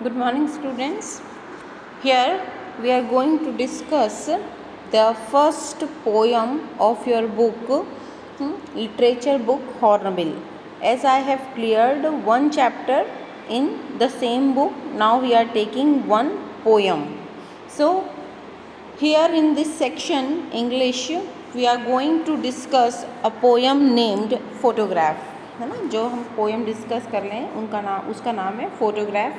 Good morning, students. Here we are going to discuss the first poem of your book, literature book Hornbill. As I have cleared one chapter in the same book, now we are taking one poem. So here in this section English we are going to discuss a poem named Photograph. है ना, जो हम poem discuss कर रहे हैं उसका नाम है photograph.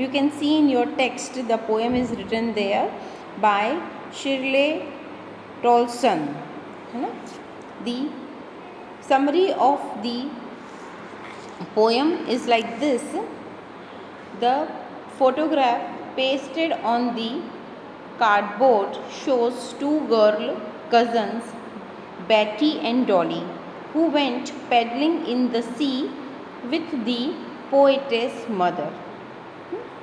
You can see in your text the poem is written there by Shirley Toulson. है ना, the summary of the poem is like this. The photograph pasted on the cardboard shows two girl cousins, Betty and Dolly, who went paddling in the sea with the poetess mother.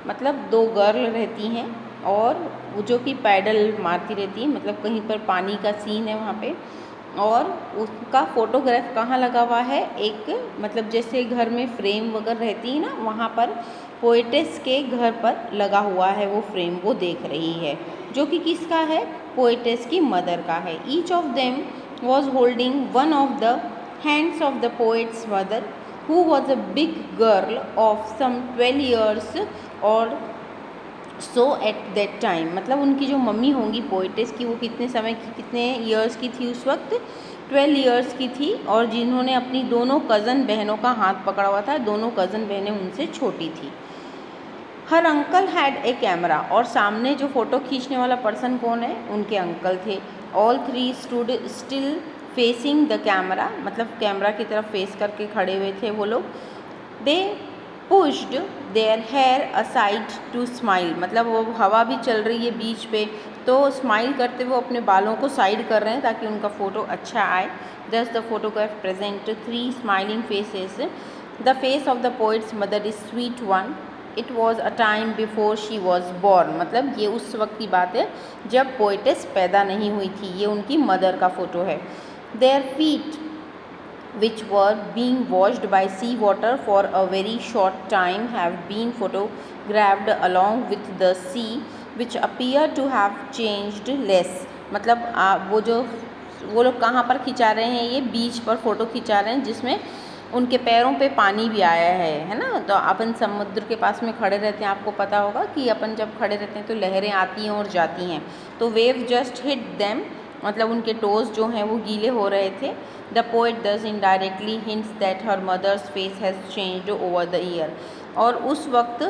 मतलब दो girl रहती हैं और वो जो कि pedal मारती रहती है, मतलब कहीं पर पानी का सीन है वहाँ पे, और उसका फ़ोटोग्राफ कहाँ लगा हुआ है, एक मतलब जैसे घर में फ्रेम वगैरह रहती है ना, वहाँ पर पोएटेस के घर पर लगा हुआ है वो फ्रेम, वो देख रही है, जो कि किसका है, पोएटेस की मदर का है. Each of them was holding one of the hands of the poet's mother who was a big girl of some 12 years और सो एट दैट टाइम. मतलब उनकी जो मम्मी होंगी पोएटेस की, वो कितने समय की, कितने ईयर्स की थी उस वक्त, 12 years की थी, और जिन्होंने अपनी दोनों कज़न बहनों का हाथ पकड़ा हुआ था. दोनों कज़न बहनें उनसे छोटी थी. हर अंकल हैड ए कैमरा, और सामने जो फ़ोटो खींचने वाला पर्सन कौन है, उनके अंकल थे. All three stood still facing the camera, मतलब कैमरा की तरफ फेस करके खड़े हुए थे वो लोग. They pushed their hair aside to smile, मतलब वो हवा भी चल रही है बीच पे, तो स्माइल करते हुए अपने बालों को साइड कर रहे हैं ताकि उनका फ़ोटो अच्छा आए. दस the photograph present 3 smiling faces. The face of the poet's mother is sweet one. It was a time before she was born, मतलब ये उस वक्त की बात है जब पोइटेस पैदा नहीं हुई थी. ये उनकी मदर का फ़ोटो है. Their feet which were being washed by sea water for a very short time have been photographed along with the sea which appear to have changed less. मतलब वो लोग कहाँ पर खिंचा रहे हैं, ये बीच पर फ़ोटो खिंचा रहे हैं जिसमें उनके पैरों पे पानी भी आया है ना. तो अपन समुद्र के पास में खड़े रहते हैं, आपको पता होगा कि अपन जब खड़े रहते हैं तो लहरें आती हैं और जाती हैं, तो वेव जस्ट हिट देम, मतलब उनके टोज़ जो हैं वो गीले हो रहे थे. The poet thus indirectly hints that her mother's face has changed over the year. और उस वक्त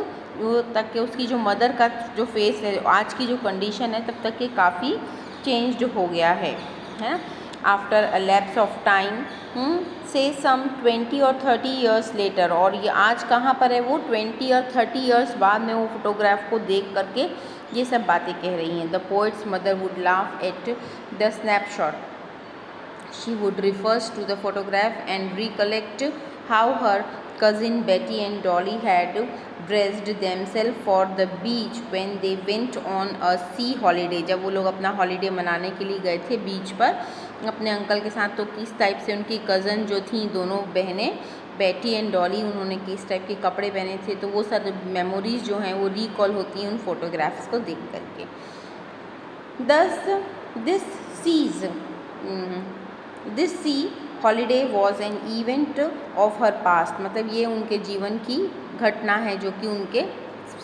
तक के उसकी जो मदर का जो फेस है, आज की जो कंडीशन है, तब तक के काफ़ी चेंज्ड हो गया है. After a lapse of time से सम 20 और 30 years लेटर, और ये आज कहाँ पर है, वो 20 और 30 years बाद में वो फोटोग्राफ को देख करके ये सब बातें कह रही हैं. The poet's mother would laugh at the snapshot. She would refers to the photograph and recollect how her cousin Betty and Dolly had dressed themselves for the beach when they went on a sea holiday. जब वो लोग अपना holiday मनाने के लिए गए थे बीच पर अपने अंकल के साथ, तो किस टाइप से उनकी कज़न जो थी, दोनों बहनें बेटी एंड डॉली, उन्होंने किस टाइप के कपड़े पहने थे. तो वो सारे मेमोरीज़ जो हैं वो रिकॉल होती हैं उन फोटोग्राफ्स को देख करके. This C holiday was an event of her past, मतलब ये उनके जीवन की घटना है जो कि उनके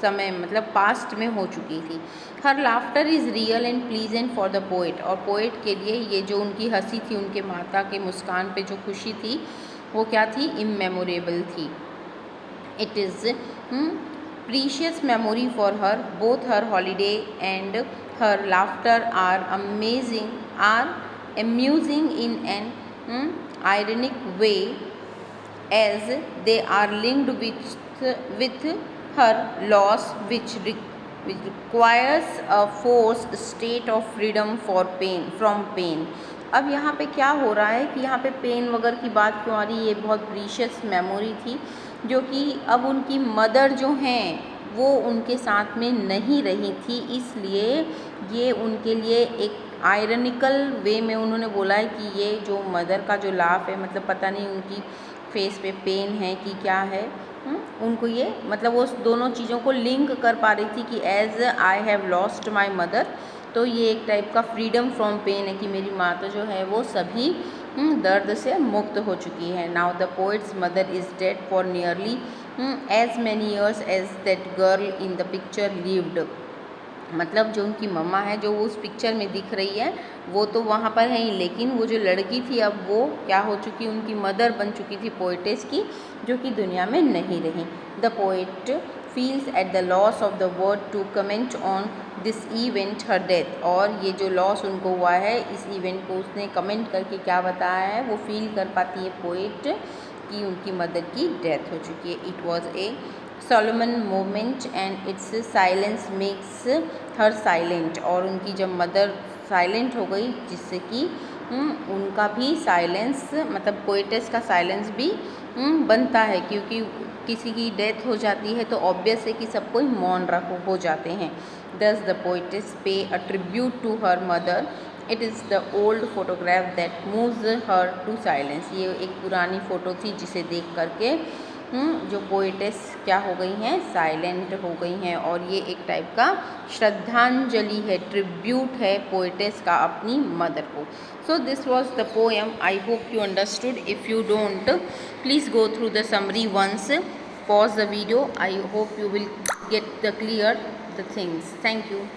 समय मतलब पास्ट में हो चुकी थी. Her laughter is real and pleasant for the poet, और पोएट के लिए ये जो उनकी हंसी थी, उनके माता के मुस्कान पे जो खुशी थी, वो क्या थी, इमेमोरेबल थी. It is precious memory for her. Both her holiday and her laughter are amusing in an ironic way, as they are linked with her loss which requires a forced state of freedom from pain. अब यहाँ पे क्या हो रहा है कि यहाँ पे पेन वगैरह की बात क्यों आ रही है, ये बहुत प्रीशियस मेमोरी थी जो कि अब उनकी मदर जो हैं वो उनके साथ में नहीं रही थी, इसलिए ये उनके लिए एक आयरनिकल वे में उन्होंने बोला है कि ये जो मदर का जो लाफ है, मतलब पता नहीं उनकी फेस पे पेन है कि क्या है, उनको ये मतलब वो दोनों चीज़ों को लिंक कर पा रही थी कि as I have lost my mother, तो ये एक टाइप का फ्रीडम फ्रॉम पेन है कि मेरी माँ तो जो है वो सभी दर्द से मुक्त हो चुकी है। Now the poet's mother is dead for nearly as many years as that girl in the picture lived. मतलब जो उनकी मम्मा है जो उस पिक्चर में दिख रही है वो तो वहाँ पर है ही, लेकिन वो जो लड़की थी अब वो क्या हो चुकी, उनकी मदर बन चुकी थी पोइटेस की, जो कि दुनिया में नहीं रही। The poet feels at the loss of the word to comment on this event her death. और ये जो लॉस उनको हुआ है इस इवेंट को उसने कमेंट करके क्या बताया है, वो फील कर पाती है पोइट कि उनकी मदर की डेथ हो चुकी है। It was a Solomon moment and it's silence makes her silent. और उनकी जब मदर साइलेंट हो गई जिससे कि उनका भी साइलेंस मतलब पोइटेस का साइलेंस भी बनता है, क्योंकि किसी की डेथ हो जाती है तो ऑब्वियस है कि सब कोई मौन हो जाते हैं। दस the poetess pay a tribute to her mother, it is the old photograph that moves her to silence. ये एक पुरानी फ़ोटो थी जिसे देख करके जो पोइटेस क्या हो गई हैं, साइलेंट हो गई हैं। और ये एक टाइप का श्रद्धांजलि है, ट्रिब्यूट है पोइटेस का अपनी मदर को। So this was the poem. I hope you understood. If you don't please go through the summary once, pause the video. I hope you will get the clear the things. Thank you.